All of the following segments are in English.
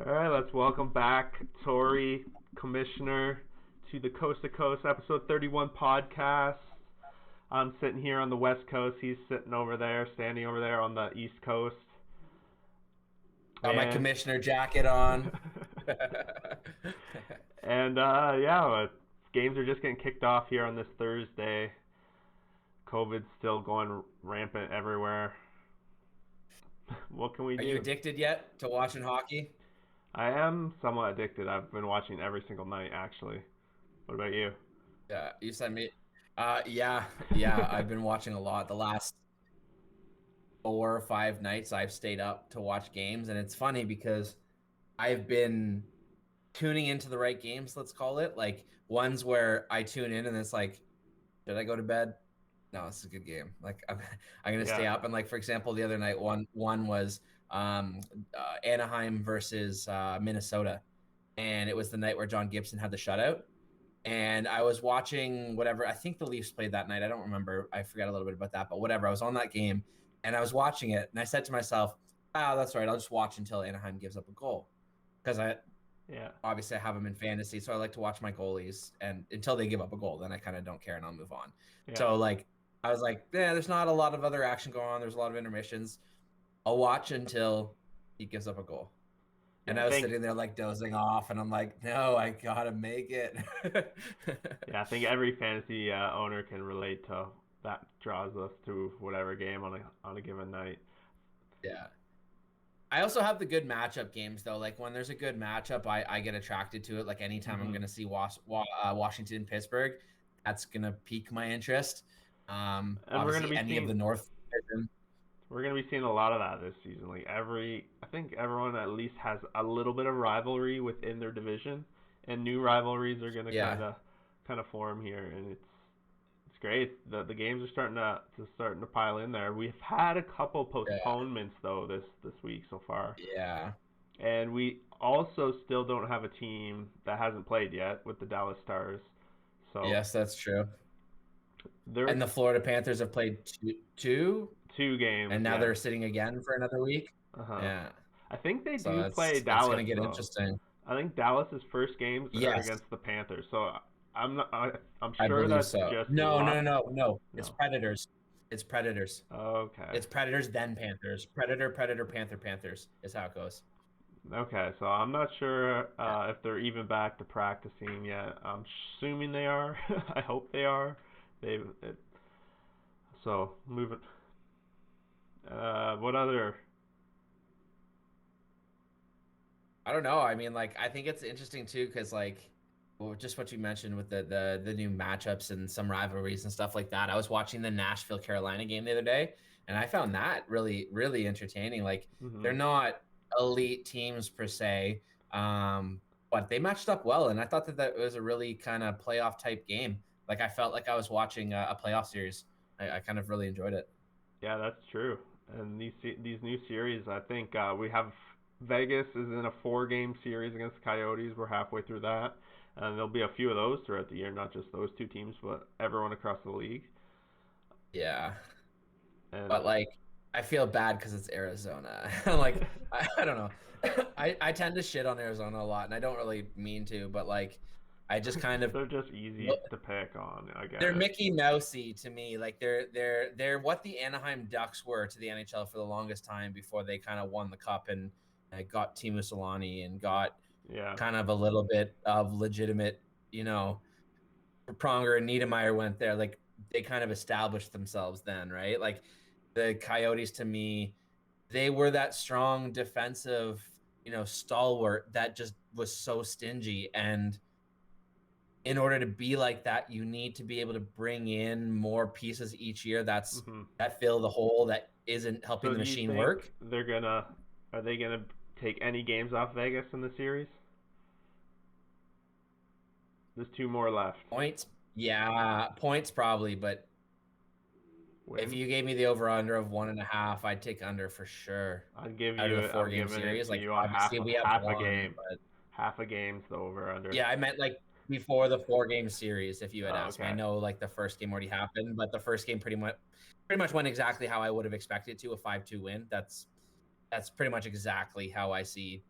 All right, let's welcome back Tori, Commissioner, to the Coast to Coast episode 31 podcast. I'm sitting here on the West Coast. He's sitting over there, standing over there on the East Coast. Got my commissioner jacket on. And games are just getting kicked off here on this Thursday. COVID's still going rampant everywhere. What can we do? Are you addicted yet to watching hockey? I am somewhat addicted. I've been watching every single night, actually. What about you? Yeah, you sent me. Yeah, I've been watching a lot. The last 4 or 5 nights, I've stayed up to watch games, and it's funny because I've been tuning into the right games. Let's call it like ones where I tune in, and it's like, did I go to bed? No, it's a good game. Like I'm gonna stay up. And like for example, the other night, one was Anaheim versus Minnesota, and it was the night where John Gibson had the shutout. And I was watching whatever. I think the Leafs played that night. I don't remember. I forgot a little bit about that, but whatever. I was on that game, and I was watching it, and I said to myself, "Oh, that's right. I'll just watch until Anaheim gives up a goal," because obviously I have them in fantasy, so I like to watch my goalies, and until they give up a goal, then I kind of don't care and I'll move on. Yeah. So like I was like, yeah, there's not a lot of other action going on. There's a lot of intermissions. I'll watch until he gives up a goal. And I was sitting there like dozing off, and I'm like, no, I gotta make it. Yeah, I think every fantasy owner can relate to that. Draws us to whatever game on a given night. Yeah. I also have the good matchup games though. Like when there's a good matchup, I get attracted to it. Like anytime I'm gonna see Washington Pittsburgh, that's gonna pique my interest. And we're gonna be of the North Division. We're gonna be seeing a lot of that this season. Like I think everyone at least has a little bit of rivalry within their division, and new rivalries are gonna kind of form here, and it's great. The games are starting to pile in there. We've had a couple postponements though this week so far. Yeah. And we also still don't have a team that hasn't played yet with the Dallas Stars. So yes, that's true. And the Florida Panthers have played two games, and now they're sitting again for another week. Yeah, I think they do play Dallas. That's gonna get interesting. I think Dallas's first games are against the Panthers, so I'm sure that's so. just No. It's Predators. It's Predators. Okay. It's Predators then Panthers. Predator, Panther, Panthers is how it goes. Okay, so I'm not sure if they're even back to practicing yet. I'm assuming they are. I hope they are. So moving. What other? I don't know. I mean, like, I think it's interesting too, because like, just what you mentioned with the new matchups and some rivalries and stuff like that. I was watching the Nashville Carolina game the other day, and I found that really, really entertaining. Like, they're not elite teams per se, but they matched up well, and I thought that was a really kind of playoff type game. Like, I felt like I was watching a playoff series. I kind of really enjoyed it. Yeah, that's true. And these new series, I think we have Vegas is in a 4-game series against the Coyotes. We're halfway through that, and there'll be a few of those throughout the year, not just those two teams, but everyone across the league. Yeah, but like, I feel bad because it's Arizona. Like, I don't know. I tend to shit on Arizona a lot, and I don't really mean to, but like, I just kind of they're just easy to pick on, I guess. They're Mickey Mousey to me. Like they're what the Anaheim Ducks were to the NHL for the longest time before they kind of won the cup and got Teemu Selanne and got kind of a little bit of legitimate, Pronger and Niedermayer went there. Like they kind of established themselves then, right? Like the Coyotes to me, they were that strong defensive, stalwart that just was so stingy. And in order to be like that, you need to be able to bring in more pieces each year that fill the hole that isn't helping the machine work. Are they gonna take any games off Vegas in the series? There's 2 more left. Points probably, but if you gave me the over/under of 1.5, I'd take under for sure. I'd give you a 4-game series. Like obviously we have half a game. But half a game's the over/under. Yeah, I meant like before the 4-game series. If you had asked me, I know like the first game already happened, but the first game pretty much went exactly how I would have expected to, a 5-2 win. That's pretty much exactly how I see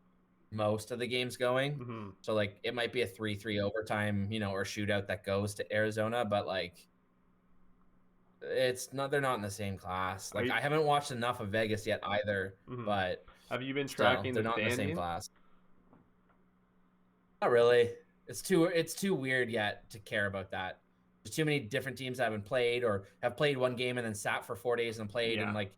most of the games going. Mm-hmm. So like it might be a 3-3 overtime, or shootout that goes to Arizona, but like it's not they're not in the same class. Are Like you, I haven't watched enough of Vegas yet either, mm-hmm. but Have you been still, tracking they're the not in the same standings? class. Not really. It's too weird yet to care about that. There's too many different teams that haven't played or have played one game and then sat for 4 days and played, and Yeah. like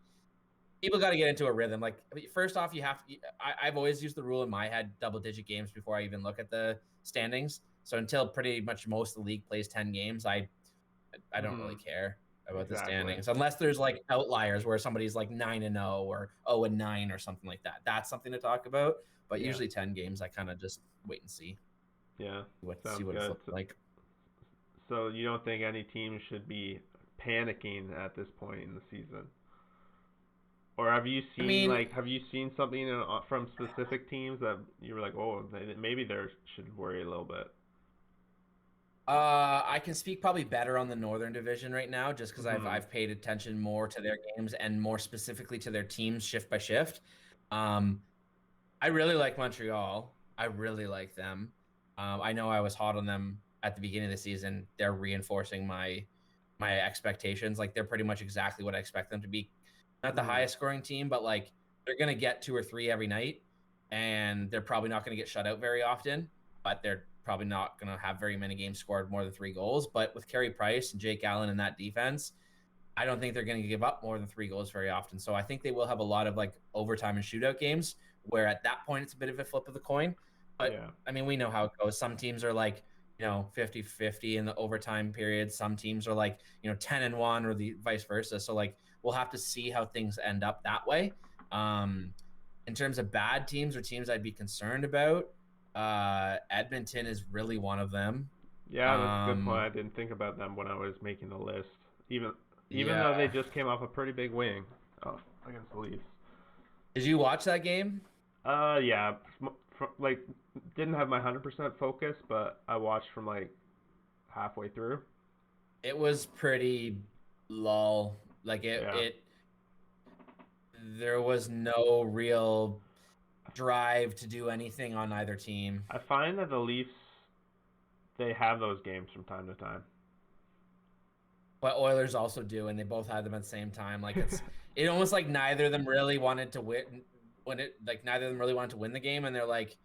people got to get into a rhythm. Like first off, you have to. I've always used the rule in my head: double-digit games before I even look at the standings. So until pretty much most of the league plays 10 games, I don't Mm-hmm. really care about the Exactly. standings unless there's like outliers where somebody's like 9-0 or 0-9 or something like that. That's something to talk about. But Yeah. usually 10 games, I kind of just wait and see Yeah. see Sounds what it's good. looking like. So you don't think any team should be panicking at this point in the season? Or I mean, have you seen something from specific teams that you were like, oh, maybe they should worry a little bit? I can speak probably better on the Northern Division right now, just because I've Mhm. I've paid attention more to their games and more specifically to their teams shift by shift. Um, I really like Montreal. I really like them. I know I was hot on them at the beginning of the season. They're reinforcing my expectations. Like they're pretty much exactly what I expect them to be. Not the Mhm. highest scoring team, but like they're gonna get 2 or 3 every night, and they're probably not gonna get shut out very often. But they're probably not gonna have very many games scored more than 3 goals. But with Carey Price and Jake Allen in that defense, I don't think they're going to give up more than 3 goals very often. So I think they will have a lot of like overtime and shootout games where at that point it's a bit of a flip of the coin. But Yeah. I mean, we know how it goes. Some teams are like, 50-50 in the overtime period. Some teams are like, 10-1 or the vice versa. So like we'll have to see how things end up that way. Um, in terms of bad teams or teams I'd be concerned about, Edmonton is really one of them. Yeah, that's a good point. Um, I didn't think about them when I was making the list. Even even yeah. though they just came off a pretty big win, oh, against the Leafs. Did you watch that game? Yeah, like didn't have my 100% focus, but I watched from like halfway through. It was pretty lull. Like Yeah. there was no real drive to do anything on either team. I find that the Leafs they have those games from time to time. But Oilers also do, and they both had them at the same time. Like it almost like neither of them really wanted to win neither of them really wanted to win the game, and they're like,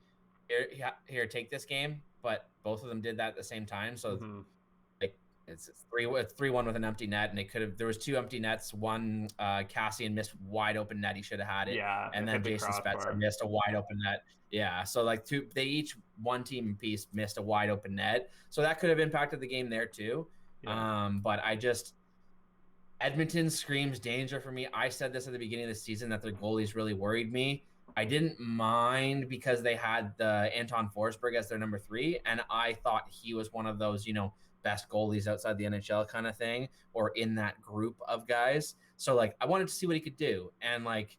here, take this game. But both of them did that at the same time. So Mhm. like it's 3-1 with an empty net, and there was 2 empty nets. One Cassian missed wide open net, he should have had it, Yeah, and it then hit the Jason Spezza crossbar. missed a wide open net. Yeah, so like one team piece missed a wide open net, so that could have impacted the game there too. Yeah. But Edmonton screams danger for me. I said this at the beginning of the season that their goalies really worried me. I didn't mind because they had the Anton Forsberg as their number 3, and I thought he was one of those, best goalies outside the NHL kind of thing, or in that group of guys. So like, I wanted to see what he could do, and like,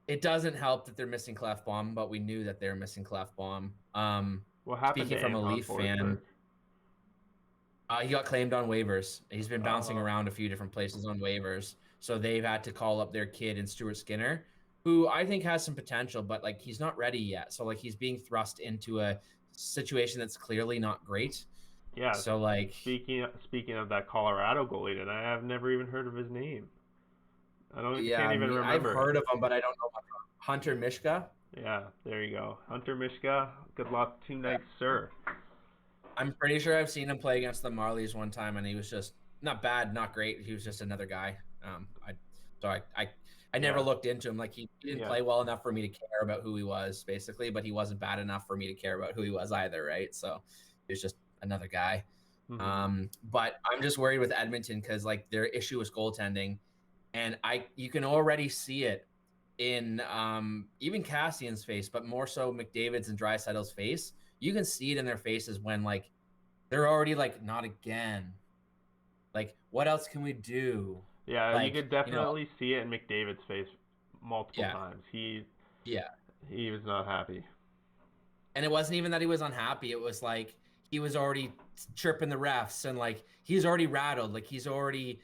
it doesn't help that they're missing Clefbaum, but we knew that they were missing Clefbaum. What happened to Speaking from a Anton Leaf fan, Forsberg? he got claimed on waivers. He's been bouncing Oh, around a few different places on waivers. So they've had to call up their kid in Stuart Skinner, who I think has some potential, but like he's not ready yet. So like he's being thrust into a situation that's clearly not great. yeah. So like, Speaking of that Colorado goalie, and I have never even heard of his name. I don't can't yeah, even I've remember it. heard of him, but I don't know much. Hunter Mishka. Yeah, there you go. Hunter Mishka. Good luck tonight, sir. I'm pretty sure I've seen him play against the Marlies one time, and he was just not bad, not great. He was just another guy. I never Yeah, looked into him. Like he didn't yeah. play well enough for me to care about who he was, basically, but he wasn't bad enough for me to care about who he was either, right? So he was just another guy. Mhm. But I'm just worried with Edmonton because like their issue is goaltending, and you can already see it in even Cassian's face, but more so McDavid's and Draisaitl's face. You can see it in their faces when like they're already like, not again. Like, what else can we do? Yeah, you Like, could definitely see it in McDavid's face multiple yeah, times. yeah. He was not happy. And it wasn't even that he was unhappy. It was like he was already chirping the refs, and like he's already rattled. Like he's already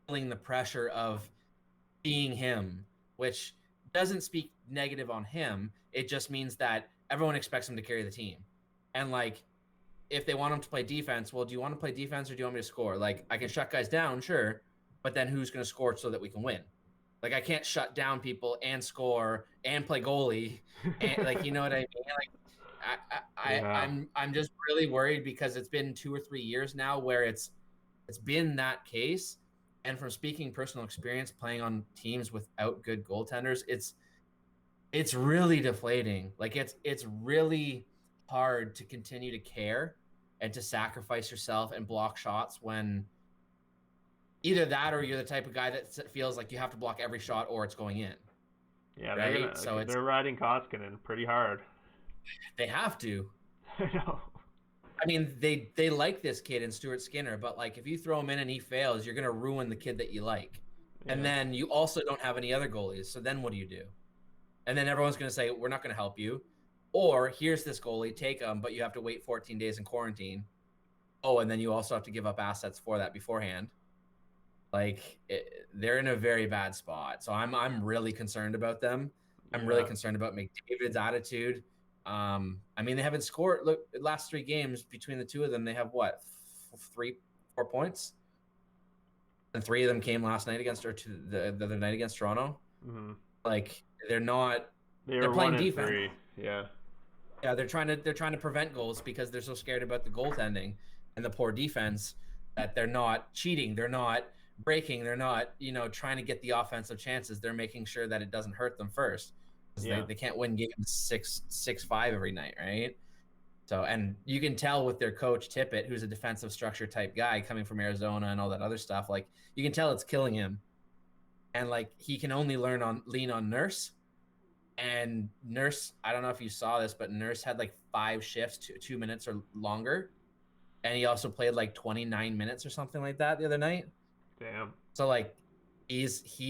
feeling the pressure of being him, which doesn't speak negative on him. It just means that everyone expects him to carry the team. And like, if they want him to play defense, well, do you want to play defense or do you want me to score? Like, I can shut guys down, sure, but then who's going to score so that we can win? Like, I can't shut down people and score and play goalie, and like, you know what I mean? Like, Yeah. I'm just really worried because it's been 2 or 3 years now where it's been that case. And from speaking personal experience, playing on teams without good goaltenders, it's really deflating. Like it's really hard to continue to care and to sacrifice yourself and block shots when either that or you're the type of guy that feels like you have to block every shot or it's going in. Yeah, Right? So they're riding Koskinen pretty hard. they have to. I know. I mean, they like this kid in Stuart Skinner, but like if you throw him in and he fails, you're gonna ruin the kid that you like. And Yeah. then you also don't have any other goalies. So then what do you do? And then everyone's gonna say, we're not gonna help you. Or here's this goalie, take him, but you have to wait 14 days in quarantine. Oh, and then you also have to give up assets for that beforehand. Like they're in a very bad spot. So I'm really concerned about them. I'm really Yeah. concerned about McDavid's attitude. I mean, they haven't scored. Look, the last 3 games between the two of them, they have what 4 points, and 3 of them came last night against or the other night against Toronto. Mm-hmm. Like they're not. They They're were playing 1-3. defense. Yeah. Yeah, they're trying to prevent goals because they're so scared about the goaltending and the poor defense that they're not cheating, they're not breaking, they're not, trying to get the offensive chances. They're making sure that it doesn't hurt them first. Yeah. They can't win games 6-5 every night, right? So, and you can tell with their coach Tippett, who's a defensive structure type guy coming from Arizona and all that other stuff, like you can tell it's killing him. And like he can only lean on Nurse. And Nurse, I don't know if you saw this, but Nurse had like 5 shifts, 2 minutes or longer. And he also played like 29 minutes or something like that the other night. Damn. So like he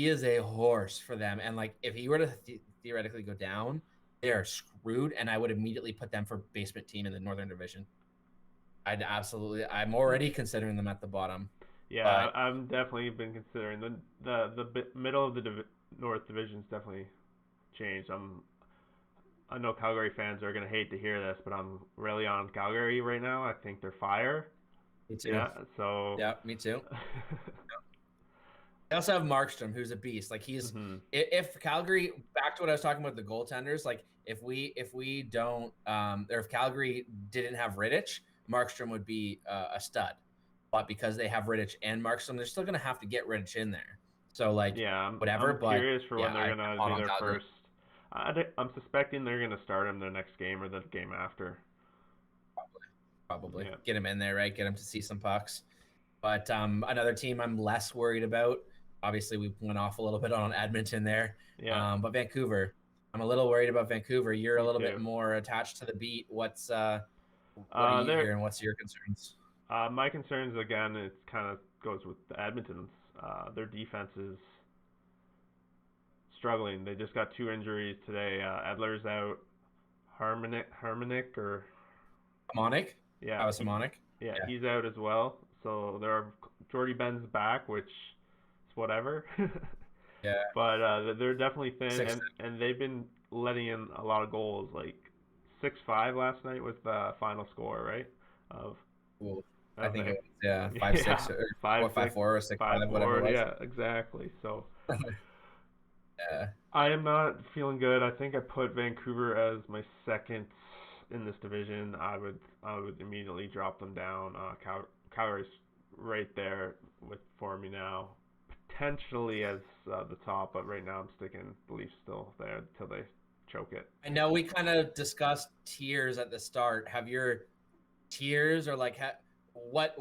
is a horse for them. And like if he were to theoretically go down, they are screwed. And I would immediately put them for basement team in the Northern Division. I'm already considering them at the bottom. Yeah, I'm definitely been considering the middle of the North Division's definitely changed. I know Calgary fans are gonna hate to hear this, but I'm really on Calgary right now. I think they're fire. Me too. Yeah, so yeah, me too. They also have Markstrom, who's a beast. Like he's if Calgary, back to what I was talking about the goaltenders, like if we don't or if Calgary didn't have Rittich, Markstrom would be a stud. But because they have Rittich and Markstrom, they're still gonna have to get Rittich in there. So like yeah, whatever. I'm curious for when they're I'm gonna do their Calgary. first. I'm suspecting they're gonna start him the next game or the game after. Probably Yeah. get him in there, right? Get him to see some pucks. But another team I'm less worried about. Obviously, we went off a little bit on Edmonton there. Yeah. But Vancouver, I'm a little worried about Vancouver. You're a little too. bit more attached to the beat. What are you hearing? What's your concerns? My concerns again, it kind of goes with the Edmonton's. Their defense is struggling. They just got 2 injuries today. Edler's out. Harmonic or Harmonic? yeah, was Harmonic. Yeah, he's out as well. So there are Jordy Ben's back, which is whatever. Yeah. But they're definitely thin, and they've been letting in a lot of goals. Like 6-5 last night was the final score, right? I think it was 5-6 or 5-4 or 6-5, whatever it was. Yeah, exactly. So yeah. I am not feeling good. I think I put Vancouver as my second in this division. I would immediately drop them down. Calgary's right there for me now, potentially as the top, but right now I'm sticking the Leafs still there until they choke it. I know we kind of discussed tiers at the start. Have your tiers or like what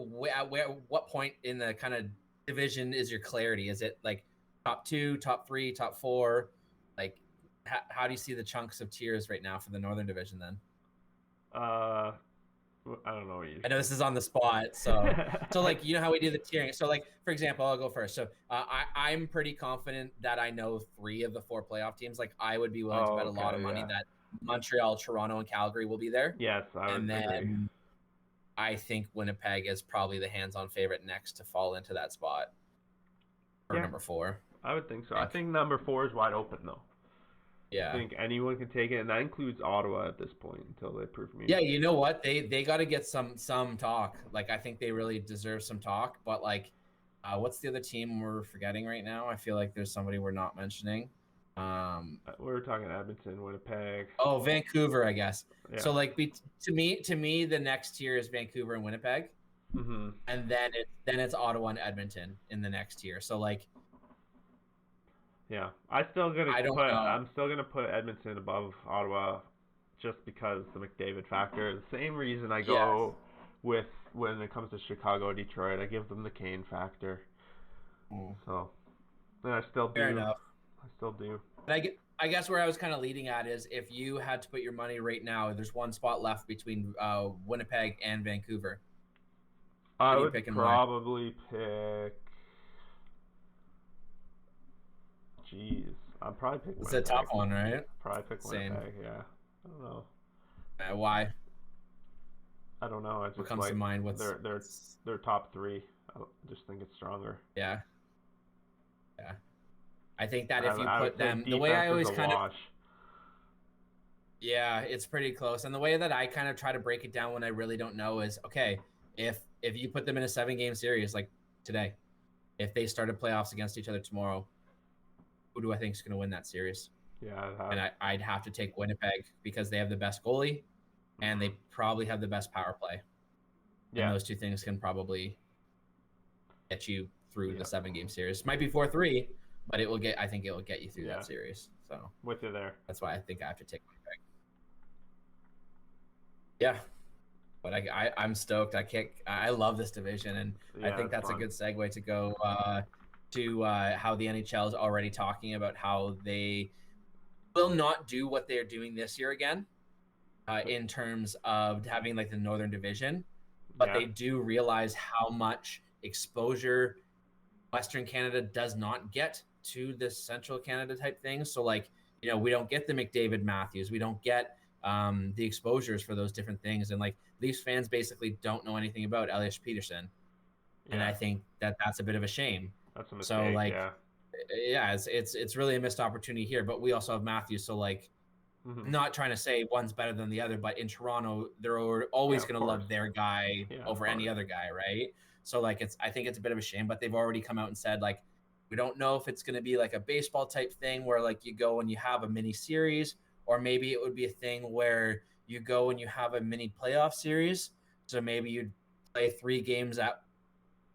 point in the kind of division is your clarity? Is it like top 2, top 3, top 4? Like how do you see the chunks of tiers right now for the Northern Division then? I don't know what you. I know this is on the spot, so like you know how we do the tiering. So like for example, I'll go first. So I'm pretty confident that I know 3 of the 4 playoff teams. Like I would be willing to bet a lot of money that Montreal, Toronto, and Calgary will be there. Yes, I would agree. I think Winnipeg is probably the hands-on favorite next to fall into that spot for number 4. I would think so. I think number 4 is wide open though. I Yeah. think anyone can take it, and that includes Ottawa at this point until they prove me. Yeah, you know what? They got to get some talk. Like I think they really deserve some talk. But like, what's the other team we're forgetting right now? I feel like there's somebody we're not mentioning. We're talking Edmonton, Winnipeg. Oh, Vancouver, I guess. Yeah. So like, to me, the next tier is Vancouver and Winnipeg, Mhm. and then it's Ottawa and Edmonton in the next tier. So like, Yeah. I don't know. I'm still gonna put Edmonton above Ottawa, just because the McDavid factor. The same reason I Yes. go with when it comes to Chicago, Detroit. I give them the Kane factor. Mm. So, and I still Fair do. enough. I still do. And I guess where I was kind of leading at is if you had to put your money right now, there's one spot left between Winnipeg and Vancouver. Who I do you would pick and why? probably pick. Jeez, I'd probably pick It's a tough Winnipeg. one, right? Probably pick Same. Winnipeg. Yeah. I don't know. Why? I don't know. I What just comes to like mind? their top three. I just think it's stronger. Yeah, yeah. I think that if you I put would say them, the way defense I is always a kind of, wash. yeah, it's pretty close. And the way that I kind of try to break it down when I really don't know is, okay, if you put them in a 7-game series like today, if they started playoffs against each other tomorrow, who do I think is going to win that series? Yeah, And I'd have to take Winnipeg because they have the best goalie and mhm. they probably have the best power play. And Yeah, those two things can probably get you through the yeah, 7-game series. Might be 4-3, but I think it will get you through yeah. that series. So With you there. that's why I think I have to take Winnipeg. Yeah. But I'm stoked. I love this division. And I Yeah, think it's that's a fun. good segue to go to how the NHL is already talking about how they will not do what they're doing this year again in terms of having like the Northern Division, but Yeah, they do realize how much exposure Western Canada does not get to this Central Canada type thing. So like, we don't get the McDavid Matthews, we don't get the exposures for those different things, and like Leafs fans basically don't know anything about Elias Peterson, and yeah. I think that that's a bit of a shame. That's a So mistake. like, Yeah. yeah, it's really a missed opportunity here, but we also have Matthews, so like Mhm. not trying to say one's better than the other, but in Toronto, they're Yeah, always of going to course. love their guy Yeah, of over any course. other guy, right? So like I think it's a bit of a shame, but they've already come out and said like we don't know if it's going to be like a baseball type thing where like you go and you have a mini series, or maybe it would be a thing where you go and you have a mini playoff series. So maybe you'd play 3 games at,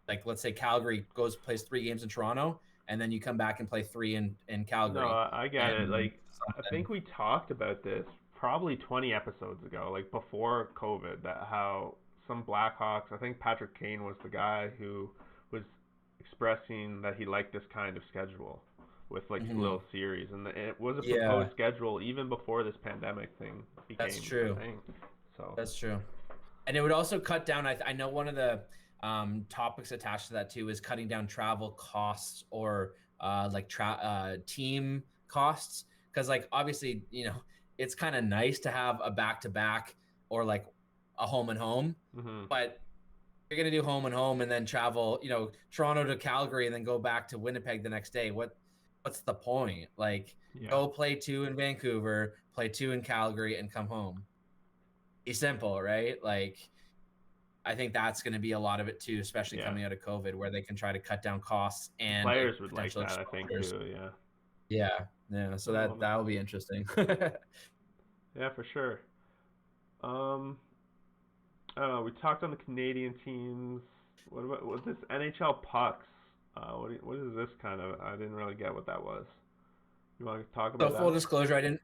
like, let's say Calgary plays 3 games in Toronto, and then you come back and play 3 in No, Calgary, I get it. and Like, I something. think we talked about this probably 20 episodes ago, like before COVID, that how some Blackhawks, I think Patrick Kane was the guy who was expressing that he liked this kind of schedule with like Mhm. little series, and it was a Yeah, proposed schedule even before this pandemic thing that's became a true. thing. So, That's true. And it would also cut down. I know one of the topics attached to that too is cutting down travel costs, or like team costs. Because like obviously, it's kind of nice to have a back to back or like a home and home, mhm. but you're gonna do home and home and then travel, Toronto to Calgary and then go back to Winnipeg the next day. What's the point? Like, Yeah. go play 2 in Vancouver, play 2 in Calgary, and come home. Be simple, right? Like, I think that's going to be a lot of it too, especially Yeah. coming out of COVID, where they can try to cut down costs The and players would like potential that, I think, exposures. too. Yeah. Yeah, yeah. So Oh, that'll be interesting. yeah, for sure. Um, I don't know. We talked on the Canadian teams. What this NHL pucks? What is this kind of? I didn't really get what that was. You want to talk So about full that? disclosure,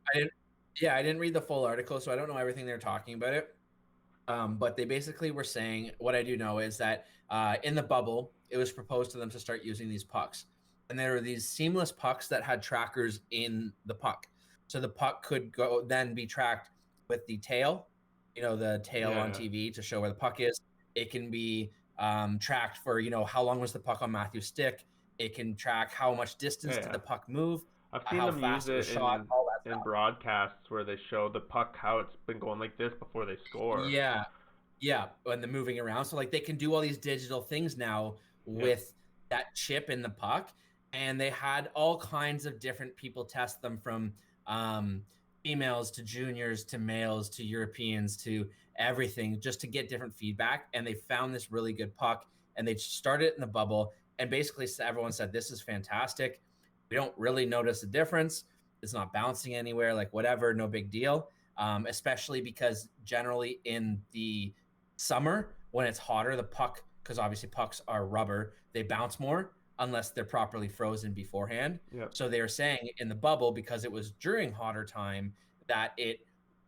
yeah, I didn't read the full article, so I don't know everything they're talking about it. But they basically were saying, what I do know is that in the bubble, it was proposed to them to start using these pucks. And there were these seamless pucks that had trackers in the puck. So the puck could go then be tracked with the tail, the tail Yeah, on yeah. TV to show where the puck is. It can be tracked for, how long was the puck on Matthew's stick. It can track how much distance Yeah, did yeah. the puck move, I've seen how them use fast it was it shot, all that in stuff. broadcasts where they show the puck how it's been going like this before they score. Yeah, yeah, and the moving around. So like they can do all these digital things now Yeah. with that chip in the puck, and they had all kinds of different people test them from females to juniors to males to Europeans to everything, just to get different feedback. And they found this really good puck, and they started it in the bubble. And basically, everyone said, "This is fantastic. We don't really notice a difference. It's not bouncing anywhere, like whatever, no big deal." Especially because generally in the summer, when it's hotter, the puck, because obviously pucks are rubber, they bounce more unless they're properly frozen beforehand. Yep. So they were saying in the bubble, because it was during hotter time, that there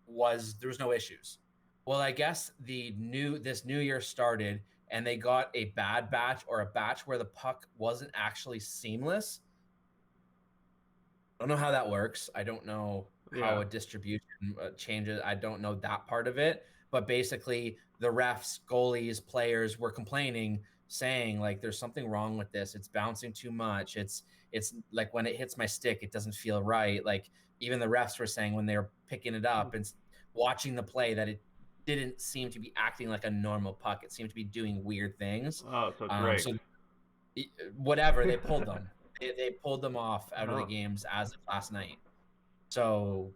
was no issues. Well, I guess this new year started, and they got a bad batch, or a batch where the puck wasn't actually seamless. I don't know how that works. I don't know how a distribution changes. I don't know that part of it. But basically, the refs, goalies, players were complaining, saying like, "There's something wrong with this. It's bouncing too much. It's like when it hits my stick, it doesn't feel right." Like even the refs were saying when they were picking it up and watching the play that it didn't seem to be acting like a normal puck. It seemed to be doing weird things. Oh, so it's rigged. So whatever, they pulled them. They pulled them off out of the games as of last night. So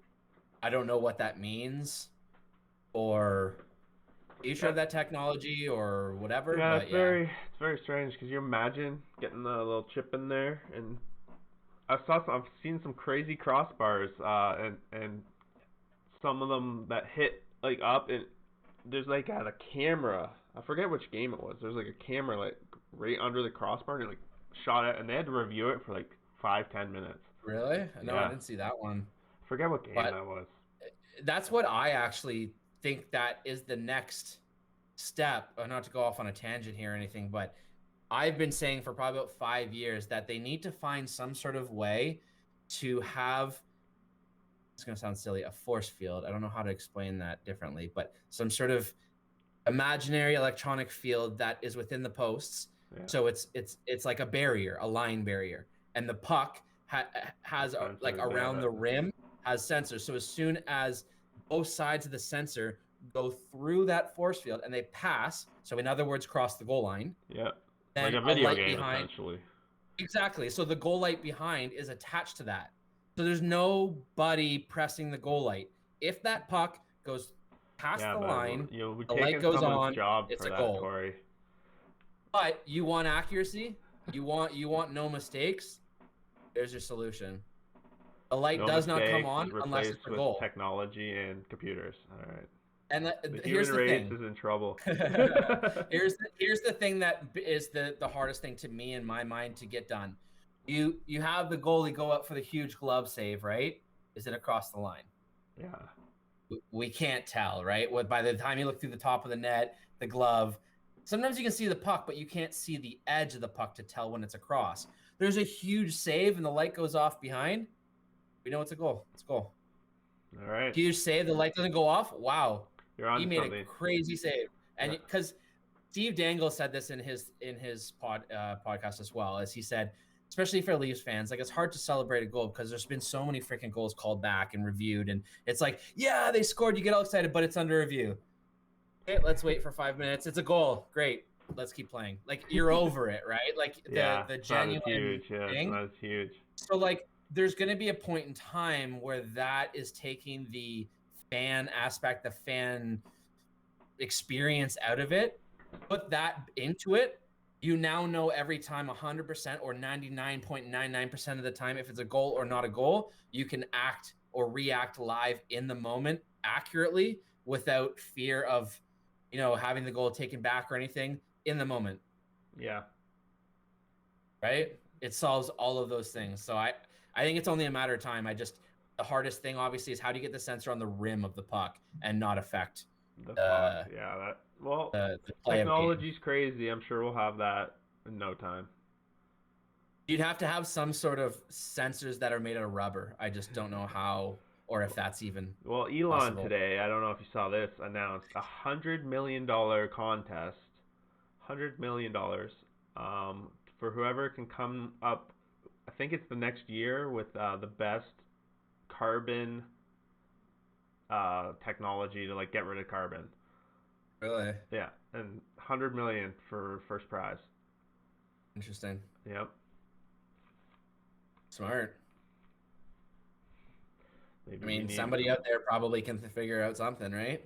I don't know what that means or future of that technology or whatever. Yeah, But it's very strange, because you imagine getting a little chip in there, and I've seen some crazy crossbars, and some of them that hit like up, and there's like at a camera. I forget which game it was. There's like a camera like right under the crossbar, and it like shot it, and they had to review it for like 5-10 minutes. Really? No, I didn't see that one. I forget what game that was. That's what I actually think that is the next step. Not to go off on a tangent here or anything, but I've been saying for probably about 5 years that they need to find some sort of way to have, it's going to sound silly, a force field. I don't know how to explain that differently, but some sort of imaginary electronic field that is within the posts. Yeah. So it's like a barrier, a line barrier, and the puck has like around the rim has sensors. So as soon as both sides of the sensor go through that force field and they pass, so in other words, cross the goal line. Yeah. Then like a video game, essentially. Exactly. So the goal light behind is attached to that. So there's nobody pressing the goal light. If that puck goes past the line, the light goes on, it's a goal. Corey. But you want accuracy? You want no mistakes? There's your solution. The light does not come on unless it's a goal. Technology and computers. All right. And here's the thing. Is in trouble. here's the thing that is the hardest thing to me in my mind to get done. You have the goalie go up for the huge glove save, right? Is it across the line? Yeah. We can't tell, right? By the time you look through the top of the net, the glove, sometimes you can see the puck, but you can't see the edge of the puck to tell when it's across. There's a huge save and the light goes off behind. We know it's a goal. It's a goal. All right. Huge save. The light doesn't go off. Wow. He made a crazy save. And because Steve Dangle said this in his podcast as well, as he said, especially for Leafs fans, like it's hard to celebrate a goal because there's been so many freaking goals called back and reviewed. And it's like, yeah, they scored. You get all excited, but it's under review. Okay, let's wait for 5 minutes. It's a goal. Great. Let's keep playing. Like you're over it, right? Like the genuine thing. That's huge. So like there's going to be a point in time where that is taking the fan aspect, the fan experience out of it. Put that into it. You now know every time 100% or 99.99% of the time if it's a goal or not a goal. You can act or react live in the moment accurately without fear of, having the goal taken back or anything in the moment. Yeah. Right? It solves all of those things. So I think it's only a matter of time. The hardest thing obviously is how do you get the sensor on the rim of the puck and not affect the puck. Yeah, the technology's crazy. I'm sure we'll have that in no time. You'd have to have some sort of sensors that are made out of rubber. I just don't know how or if that's even Elon possible. Today, I don't know if you saw this, announced $100 million contest. $100 million for whoever can come up, I think it's the next year, with the best carbon technology to like get rid of carbon. Really? Yeah, and $100 million for first prize. Interesting. Yep. Smart. Maybe I we mean, need somebody out there probably can figure out something, right?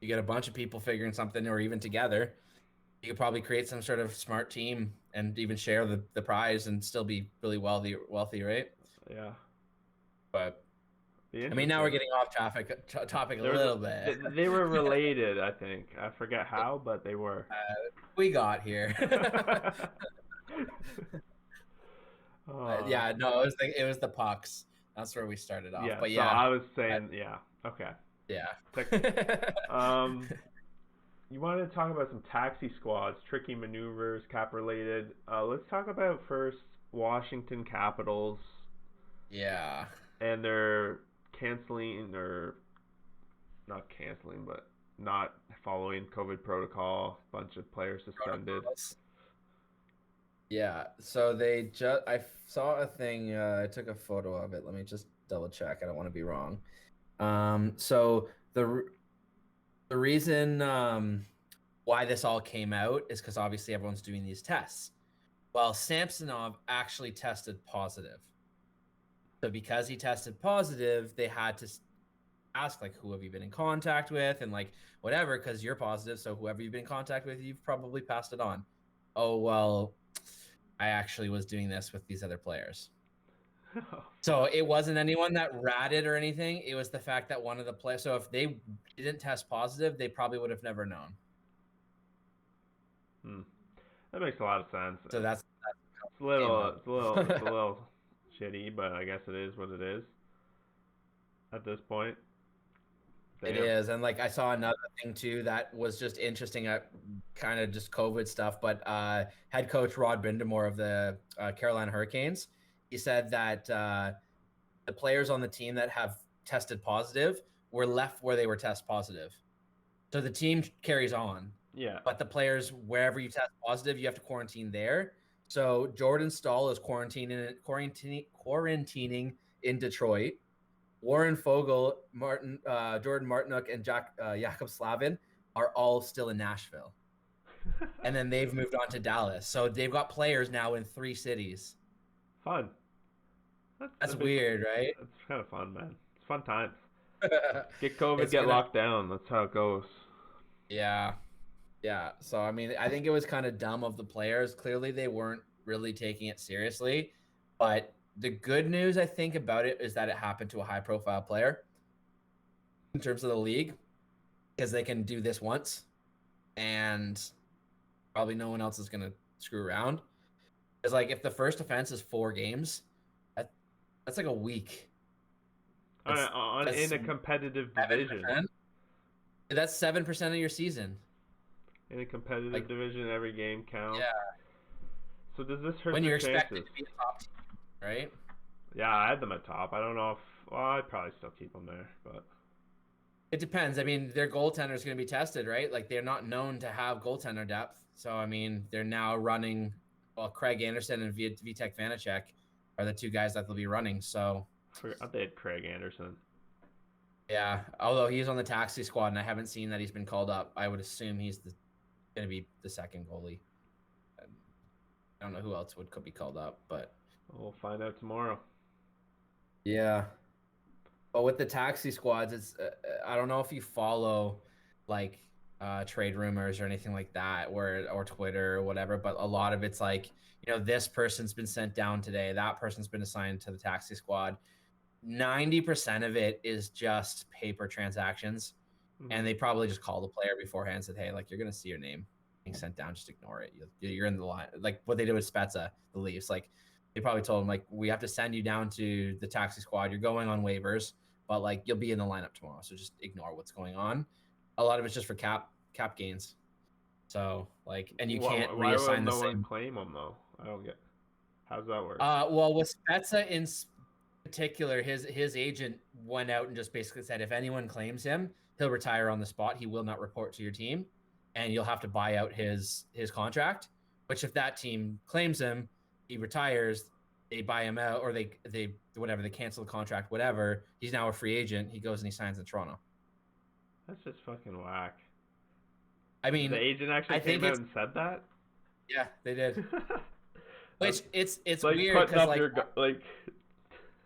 You get a bunch of people figuring something, or even together, you could probably create some sort of smart team and even share the prize and still be really wealthy, right? Yeah. But Be I mean, now we're interesting. getting off topic a There's little bit. they were related, I think. I forget how, but they were. We got here. uh, Yeah, no, it was the pucks. That's where we started off. yeah. But So yeah, I was saying, yeah. Okay. yeah. Um, you wanted to talk about some taxi squads, tricky maneuvers, cap related. Let's talk about first Washington Capitals Yeah. and their canceling or not canceling, but not following COVID protocol. Bunch of players suspended. Protocols. Yeah. So I saw a thing. I took a photo of it. Let me just double check. I don't want to be wrong. So the reason why this all came out is because obviously everyone's doing these tests. Well, Samsonov actually tested positive. So because he tested positive, they had to ask, like, who have you been in contact with, and like whatever, because you're positive, so whoever you've been in contact with, you've probably passed it on. Oh, well, I actually was doing this with these other players. So it wasn't anyone that ratted or anything. It was the fact that one of the players, so if they didn't test positive, they probably would have never known. That makes a lot of sense. So that's It's a little, it's a little shitty, but I guess it is what it is at this point. It Damn. is. And like I saw another thing too that was just interesting at kind of just COVID stuff, but head coach Rod Brindamore of the Carolina Hurricanes, he said that the players on the team that have tested positive were left where they were test positive. So the team carries on. Yeah. But the players, wherever you test positive, you have to quarantine there. So Jordan Staal is quarantining in Detroit. Warren Fogle, Jordan Martinook, and Jakob Slavin are all still in Nashville. And then they've moved on to Dallas. So they've got players now in 3 cities. Fun. That's weird, right? It's kind of fun, man. It's fun times. Get COVID, get locked down. That's how it goes. Yeah. Yeah. So, I mean, I think it was kind of dumb of the players. Clearly, they weren't really taking it seriously. But the good news, I think, about it is that it happened to a high-profile player in terms of the league, because they can do this once, and probably no one else is going to screw around. It's like if the first offense is 4 games, that's like a week. In a competitive 7%. division. That's 7% of your season. In a competitive division, every game counts. Yeah. So does this hurt when you're chances? expected to be a top team, right? Yeah, I had them at top. I don't know if I'd probably still keep them there, but it depends. I mean, their goaltender is going to be tested, right? Like they're not known to have goaltender depth, so I mean, they're now running. Well, Craig Anderson and Vitek Vanacek are the 2 guys that they'll be running. So I forgot they had Craig Anderson. Yeah, although he's on the taxi squad and I haven't seen that he's been called up. I would assume he's going to be the second goalie. I don't know who else could be called up, but we'll find out tomorrow. Yeah. But with the taxi squads, it's I don't know if you follow like trade rumors or anything like that, or Twitter or whatever, but a lot of it's like, this person's been sent down today, that person's been assigned to the taxi squad. 90% of it is just paper transactions, and they probably just call the player beforehand and said, hey, like, you're gonna see your name being sent down, just ignore it. You're in the line, like what they did with Spezza, the Leafs. Like they probably told him, like, we have to send you down to the taxi squad, you're going on waivers, but like you'll be in the lineup tomorrow, so just ignore what's going on. A lot of it's just for cap gains. So like, and you can't reassign the same. Why would no one claim them though? I don't get. How's that work? Well, with Spezza in particular, his agent went out and just basically said, if anyone claims him, he'll retire on the spot. He will not report to your team, and you'll have to buy out his contract. Which, if that team claims him, he retires, they buy him out, or they whatever, they cancel the contract, whatever. He's now a free agent. He goes and he signs in Toronto. That's just fucking whack. I mean, the agent actually came out and said that. Yeah, they did. Which it's like weird because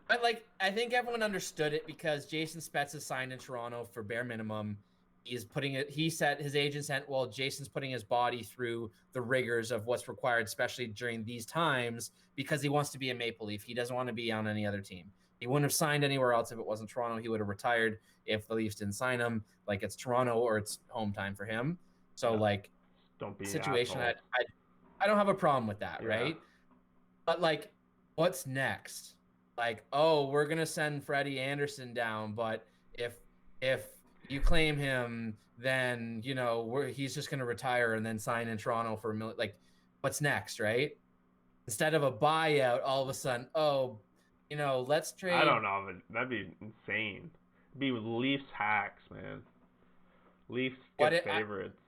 I think everyone understood it because Jason Spetz is signed in Toronto for bare minimum. He's putting it. He said his agent said, "Well, Jason's putting his body through the rigors of what's required, especially during these times, because he wants to be a Maple Leaf. He doesn't want to be on any other team. He wouldn't have signed anywhere else if it wasn't Toronto. He would have retired if the Leafs didn't sign him. Like it's Toronto or it's home time for him. So Yeah. like, Don't be situation, assholes. I don't have a problem with that, Yeah. right? But like, what's next? Like, oh, we're gonna send Freddie Anderson down, but if you claim him, then he's just gonna retire and then sign in Toronto for a million. Like, what's next, right? Instead of a buyout, all of a sudden, oh, let's I don't trade. know, but that'd be insane. It'd be Leafs hacks, man. Leafs What get it, favorites.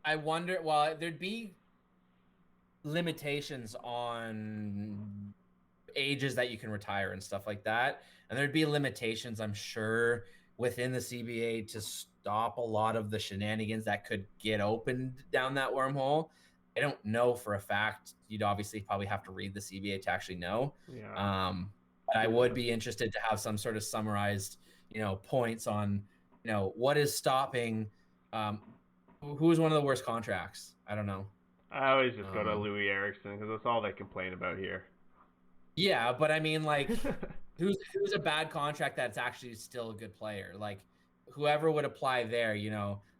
I wonder. Well, there'd be limitations on ages that you can retire and stuff like that. And there'd be limitations, I'm sure, within the CBA to stop a lot of the shenanigans that could get opened down that wormhole. I don't know for a fact. You'd obviously probably have to read the CBA to actually know. Yeah. But I would be interested to have some sort of summarized, points on, what is stopping. Who is one of the worst contracts? I don't know. I always just go to Louis Eriksson because that's all they complain about here. Yeah, but I mean, like, who's a bad contract that's actually still a good player? Like, whoever would apply there,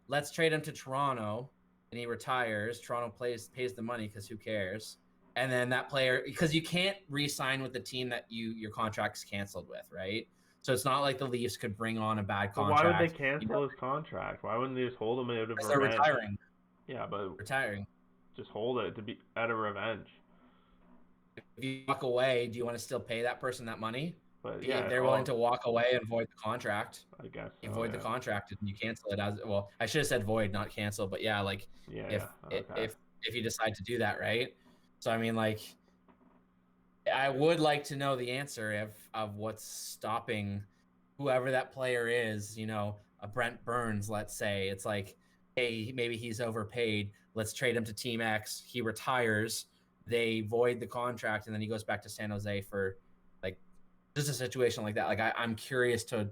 let's trade him to Toronto, and he retires. Toronto pays the money because who cares? And then that player, because you can't re-sign with the team that your contract's canceled with, right? So it's not like the Leafs could bring on a bad But why would they contract. cancel his contract? Why wouldn't they just hold him out of Because they're revenge? retiring. Yeah, but Retiring. just hold it to be out of revenge. If you walk away, do you want to still pay that person that money? But If yeah, they're willing to walk away and void the contract, I guess you so, void the yeah. contract and you cancel it as well. I should have said void, not cancel, but yeah, like Yeah, okay. if you decide to do that, right? So I mean, like, I would like to know the answer of what's stopping whoever that player is. A Brent Burns, let's say. It's like, hey, maybe he's overpaid. Let's trade him to Team X. He retires. They void the contract, and then he goes back to San Jose for like just a situation like that. Like I'm curious to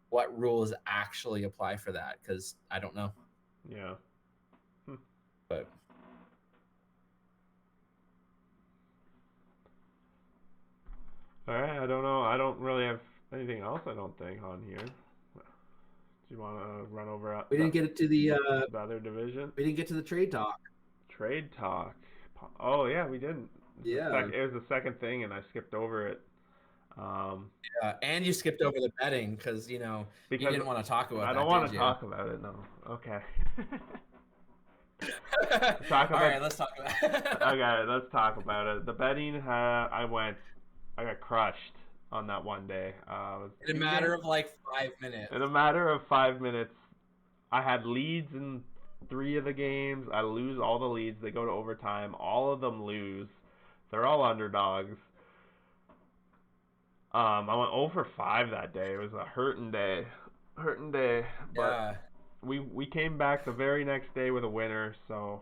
what rules actually apply for that because I don't know. Yeah. But all right, I don't know. I don't really have anything else. I don't think on here. Do you want to run over? we didn't get to the other division. we didn't get to the trade talk. Trade talk. Oh yeah, we didn't. Yeah. It was the second thing, and I skipped over it. Yeah, and you skipped over the betting because you didn't want to talk about. I don't want to talk about it. No. Okay. All right, let's talk about it. Okay, let's talk about it. The betting, I got crushed on that one day. In a matter of like 5 minutes. In a matter of 5 minutes, I had leads in 3 of the games. I lose all the leads. They go to overtime. All of them lose. They're all underdogs. I went 0 for 5 that day. It was a hurting day. But Yeah. we came back the very next day with a winner, so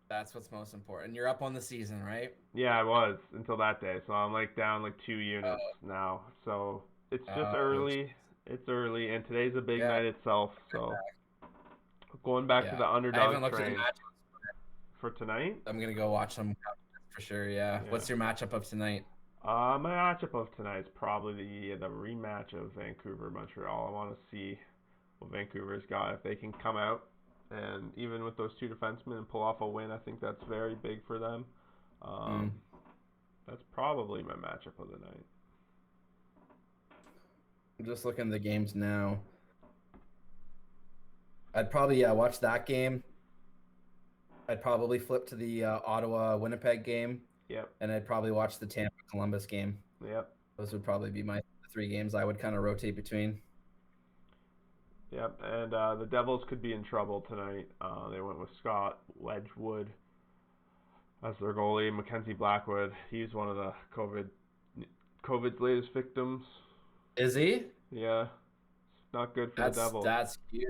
That's what's most important. You're up on the season, right? yeah, I was until that day. So I'm like down like 2 units now. So it's just early. It's early, and today's a big night itself. So going back to the underdog I haven't looked train at the matchups for tonight. I'm gonna go watch some for sure. Yeah. What's your matchup of tonight? My matchup of tonight is probably the rematch of Vancouver Montreal. I want to see what Vancouver's got. If they can come out and even with those 2 defensemen and pull off a win, I think that's very big for them. That's probably my matchup of the night. I'm just looking at the games now. I'd probably watch that game. I'd probably flip to the Ottawa-Winnipeg game. Yep. And I'd probably watch the Tampa-Columbus game. Yep. Those would probably be my 3 games I would kind of rotate between. Yep, and the Devils could be in trouble tonight. They went with Scott Wedgwood as their goalie. Mackenzie Blackwood, he's one of the COVID's latest victims. Is he? Yeah. It's not good for the Devils. That's huge.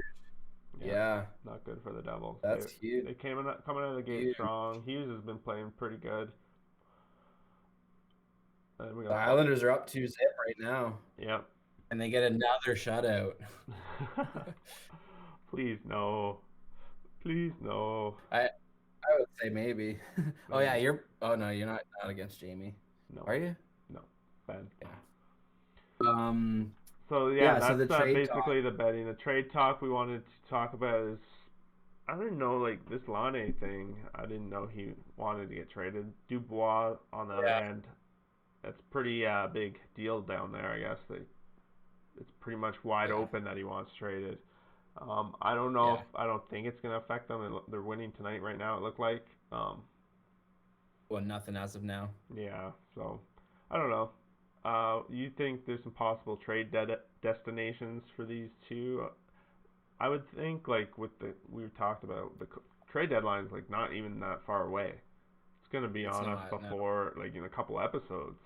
Yeah. Not good for the Devils. That's huge. They coming out of the gate strong. Hughes has been playing pretty good. We The got Islanders are up 2-0 right now. Yep. And they get another shutout. Please no. Please no. I would say maybe. Oh yeah, No. no, you're not against Jamie. No. Are you? No. Ben. Yeah. Um So yeah, yeah, so that's the trade talk. basically the betting. The trade talk we wanted to talk about is I didn't know like this Lane thing. I didn't know he wanted to get traded. Dubois on the other Yeah, end, that's pretty big deal down there. I guess it's pretty much wide yeah, open that he wants traded. I don't know if yeah. I don't think it's gonna affect them. They're winning tonight right now. It looked like. Well, nothing as of now. Yeah. So I don't know. You think there's some possible trade destinations for these two? I would think like with the we talked about the trade deadline's like not even that far away. It's gonna be It's on us not, no. before like in a couple episodes.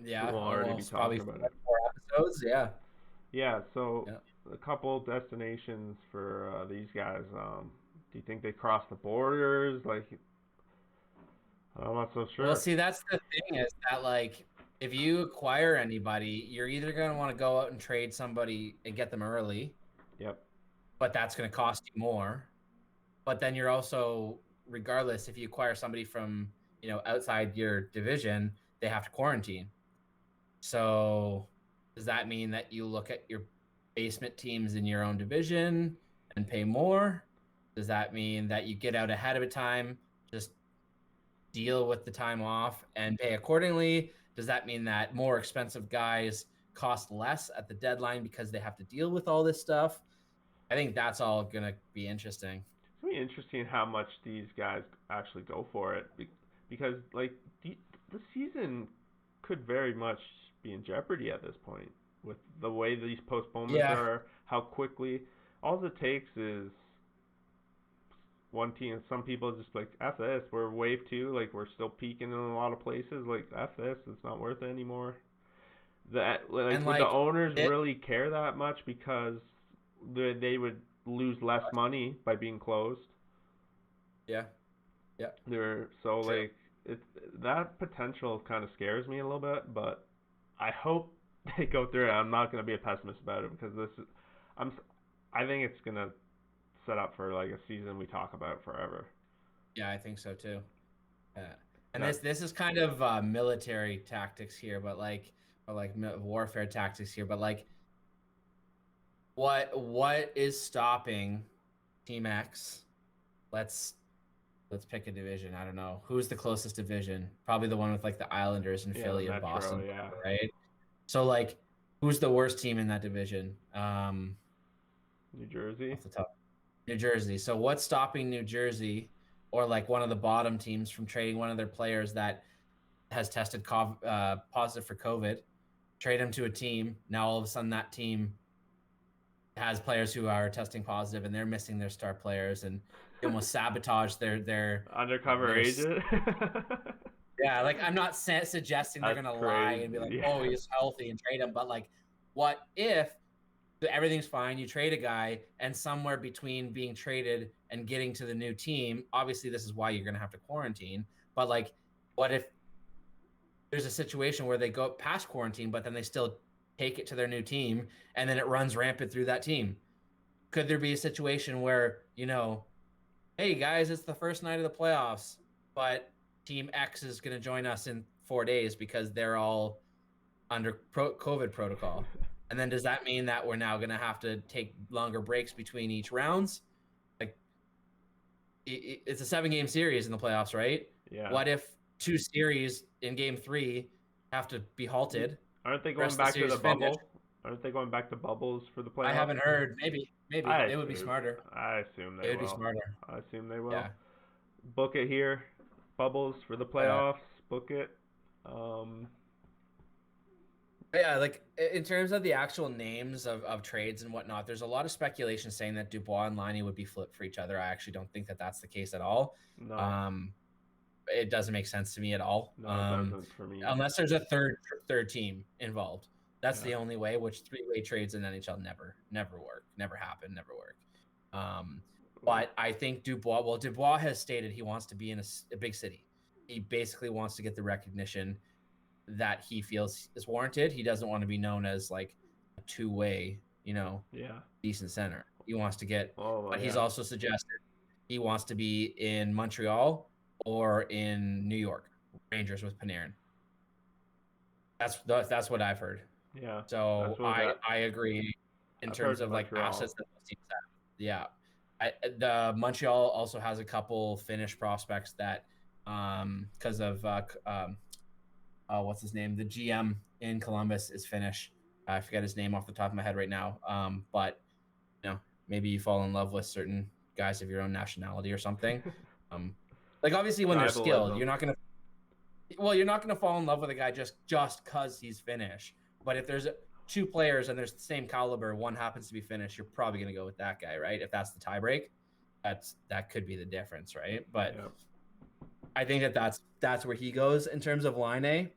Yeah, We'll already be almost probably talking about it. 4 episodes. Yeah. Yeah. So Yeah. a couple destinations for these guys. Do you think they cross the borders? Like I'm not so Well, sure. see, that's the thing is that like if you acquire anybody, you're either going to want to go out and trade somebody and get them early, Yep. but that's going to cost you more. But then you're also, regardless, if you acquire somebody from, outside your division, they have to quarantine. So does that mean that you look at your basement teams in your own division and pay more? Does that mean that you get out ahead of a time, just deal with the time off and pay accordingly? Does that mean that more expensive guys cost less at the deadline because they have to deal with all this stuff? I think that's all going to be interesting. It's gonna be interesting how much these guys actually go for it because like the season could very much be in jeopardy at this point with the way these postponements Yeah. are, how quickly. All it takes is one team. Some people just like F this. We're wave two. Like we're still peaking in a lot of places. Like F this. It's not worth it anymore. That like And would the like owners it, really care that much because they would lose less money by being closed? yeah, yeah, They're so true. like it that potential kind of scares me a little bit, but I hope they go through it. I'm not gonna be a pessimist about it because this is I'm I think it's gonna set up for like a season we talk about forever. Yeah, I think so too. Yeah. And That this is kind of military tactics here, but like or like warfare tactics here, but like what is stopping Team X? Let's let's pick a division. I don't know. Who's the closest division? Probably the one with like the Islanders and yeah, the Philly and Metro, Boston, yeah. whatever, right? So like who's the worst team in that division? New Jersey. Off the top. New Jersey. So what's stopping New Jersey or like one of the bottom teams from trading one of their players that has tested positive for COVID, trade him to a team. Now all of a sudden that team has players who are testing positive and they're missing their star players and they almost sabotage their Undercover agent. yeah, like I'm not suggesting they're That's gonna lie and be like, crazy. oh, he's healthy and trade him, but like, what if everything's fine? You trade a guy, and somewhere between being traded and getting to the new team, obviously this is why you're gonna have to quarantine. But like, what if there's a situation where they go past quarantine, but then they still take it to their new team, and then it runs rampant through that team? Could there be a situation where hey guys, it's the first night of the playoffs, but Team X is going to join us in 4 days because they're all under COVID protocol. And then does that mean that we're now going to have to take longer breaks between each rounds? Like it's a 7-game series in the playoffs, right? Yeah. What if 2 series in game 3 have to be halted? Aren't they The going rest of the back to series the finished. bubble? Aren't they going back to bubbles for the I playoffs? haven't heard. Maybe I it would be assume. smarter. I assume they It would be will. smarter. I assume they will. Yeah. Book it here. Bubbles for the Yeah. playoffs. Book it. Um, Yeah, like in terms of the actual names of trades and whatnot, there's a lot of speculation saying that Dubois and Liney would be flipped for each other. I actually don't think that that's the case at all. no, Um, it doesn't make sense to me at all. no, it doesn't for me. Unless there's a third team involved. That's Yeah. the only way. Which 3-way trades in NHL never work, never happen, never work. But I think Dubois. Well, Dubois has stated he wants to be in a big city. He basically wants to get the recognition. that he feels is warranted. He doesn't want to be known as like a two-way, Yeah. decent center. He wants to get, Oh, but he's yeah. also suggested he wants to be in Montreal or in New York Rangers with Panarin. That's what I've heard. Yeah. That's So what I agree in I've terms heard of like assets Montreal. that those teams have. Yeah. The Montreal also has a couple Finnish prospects that because of what's his name? The GM in Columbus is Finnish. I forget his name off the top of my head right now. But maybe you fall in love with certain guys of your own nationality or something. Um, like obviously when they're skilled, Tribalism. you're not gonna fall in love with a guy just because he's Finnish. But if there's two players and there's the same caliber, one happens to be Finnish, you're probably gonna go with that guy, right? If that's the tiebreak, that could be the difference, right? But Yeah. I think that's where he goes in terms of line A.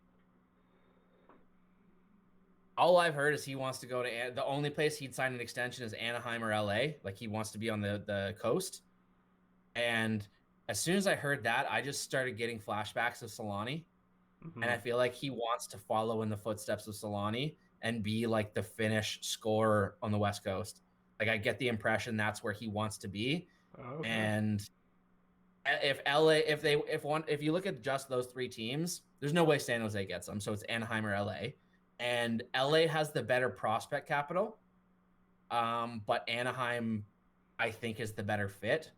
All I've heard is he wants to go to the only place he'd sign an extension is Anaheim or LA. Like he wants to be on the coast. And as soon as I heard that, I just started getting flashbacks of Solani. Mm-hmm. And I feel like he wants to follow in the footsteps of Solani and be like the Finnish scorer on the West Coast. Like I get the impression that's where he wants to be. Okay. And if LA, if you look at just those three teams, there's no way San Jose gets them. So it's Anaheim or LA. And LA has the better prospect capital. But Anaheim, I think, is the better fit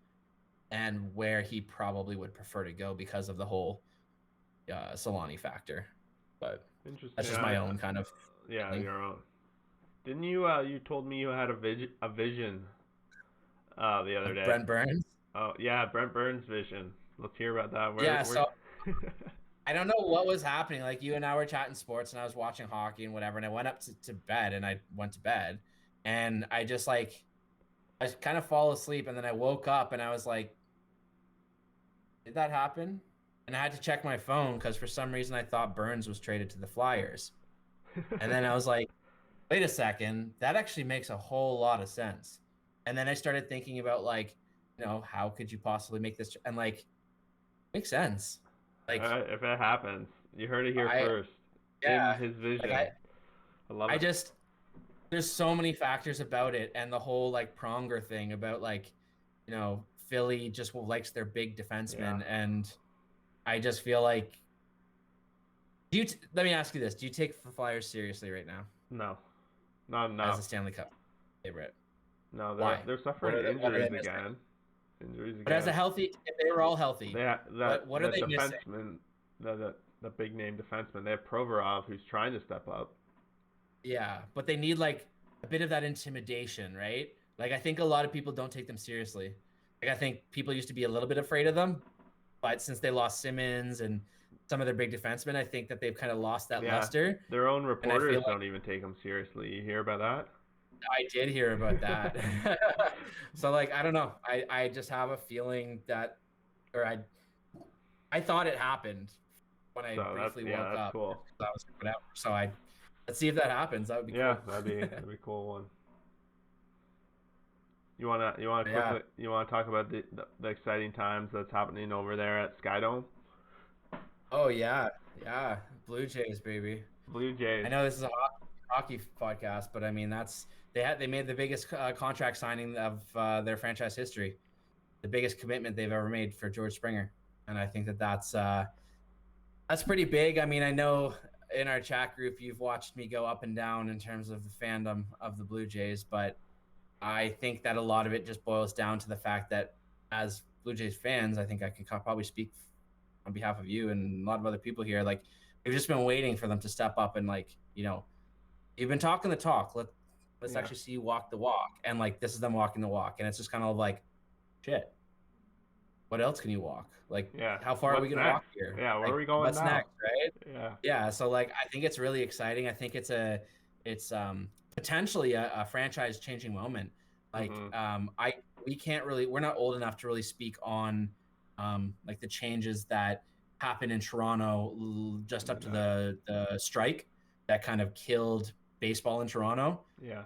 and where he probably would prefer to go because of the whole Solani factor. But Interesting. that's just my own kind of yeah, feeling. your own. Didn't you you told me you had a vision the other day? Brent Burns. Oh, yeah, Brent Burns' vision. Let's hear about that. Yeah, so I don't know what was happening. Like you and I were chatting sports and I was watching hockey and whatever. And I went up to bed and I went to bed and I just like, I kind of fall asleep. And then I woke up and I was like, did that happen? And I had to check my phone because for some reason I thought Burns was traded to the Flyers. And then I was like, wait a second, that actually makes a whole lot of sense. And then I started thinking about like, how could you possibly make this? And like, makes sense. Like, if it happens, you heard it here first. Yeah, In his vision. like I love I it. just, there's so many factors about it, and the whole like Pronger thing about like, Philly just likes their big defensemen, and I just feel like, let me ask you this: do you take the Flyers seriously right now? No, not enough. As a Stanley Cup favorite. No, Why? they're suffering injuries again. Injuries again. But as a healthy, if they were all healthy, what are they defenseman, missing? The big name defenseman, they have Provorov who's trying to step up. Yeah, but they need like a bit of that intimidation, right? Like I think a lot of people don't take them seriously. Like I think people used to be a little bit afraid of them, but since they lost Simmons and some of their big defensemen, I think that they've kind of lost that luster. Their own reporters don't even take them seriously. You hear about that? I did hear about that. So like I don't know. I just have a feeling that, or I thought it happened when I briefly woke up. Cool. I was out. So let's see if that happens. That would be cool. Yeah, that'd be a cool one. You wanna talk about the exciting times that's happening over there at Skydome? Oh yeah, Blue Jays, baby. Blue Jays. I know this is a hockey podcast, but I mean they made the biggest contract signing of their franchise history, the biggest commitment they've ever made for George Springer, and I think that's pretty big. I mean, I know in our chat group you've watched me go up and down in terms of the fandom of the Blue Jays, but I think that a lot of it just boils down to the fact that as Blue Jays fans, I think I can probably speak on behalf of you and a lot of other people here. Like we've just been waiting for them to step up and like, you've been talking the talk. Let's actually see you walk the walk. And like, this is them walking the walk. And it's just kind of like, shit, what else can you walk? Like, how far are we going to walk here? Yeah. Where like, are we going what's now? next? Right. Yeah. Yeah. So like, I think it's really exciting. I think it's potentially a franchise changing moment. Like, we're not old enough to really speak on, like the changes that happened in Toronto just up to the strike that kind of killed baseball in Toronto. Yeah.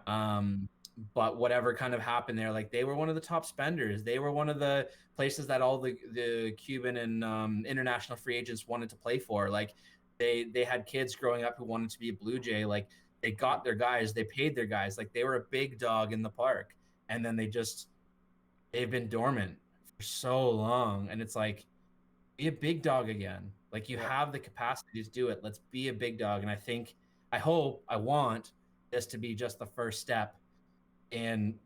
But whatever kind of happened there, like they were one of the top spenders. They were one of the places that all the Cuban and international free agents wanted to play for. Like They had kids growing up who wanted to be a Blue Jay. Like they got their guys, they paid their guys. Like they were a big dog in the park, and then they've been dormant for so long, and it's like be a big dog again. Like you Yeah. have the capacity to do it. Let's be a big dog. And I hope, I want this to be just the first step in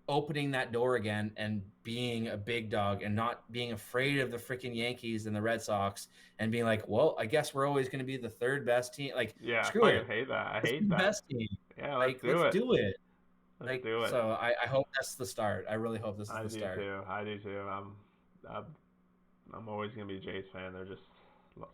opening that door again and being a big dog and not being afraid of the freaking Yankees and the Red Sox and being like, well, I guess we're always going to be the third best team. Like, Yeah, I screw fucking it. hate that. I Let's be hate the that. best team. Yeah, let's Like, do let's it. do it. Let's Like, do it. so I hope that's the start. I really hope this is I the do start. too. I do too. I'm, I'm always gonna be a Jays fan. They're just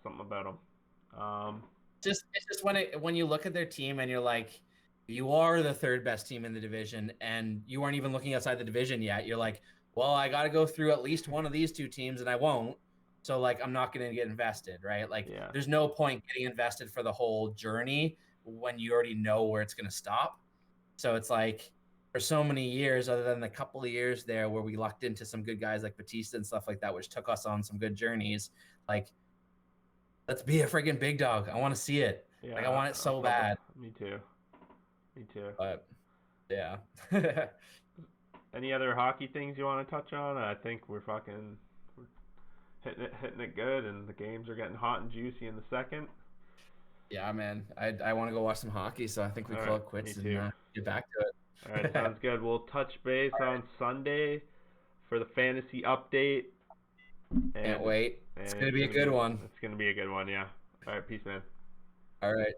something about them. It's just when you look at their team and you're like, you are the third best team in the division, and you aren't even looking outside the division yet. You're like, well, I got to go through at least one of these two teams, and I won't. So like, I'm not going to get invested, right? Like, Yeah. there's no point getting invested for the whole journey when you already know where it's going to stop. So it's like, for so many years, other than the couple of years there where we lucked into some good guys like Batista and stuff like that, which took us on some good journeys, like let's be a friggin' big dog. I want to see it. Yeah. Like I want it so bad. Me too. Me too. But yeah. Any other hockey things you want to touch on? I think we're hitting it good, and the games are getting hot and juicy in the second. Yeah, man. I want to go watch some hockey, so I think we call it quits and get back to it. All right, sounds good. We'll touch base on Sunday for the fantasy update. Can't wait. It's gonna be a good one. It's gonna be a good one, yeah. All right, peace, man. All right.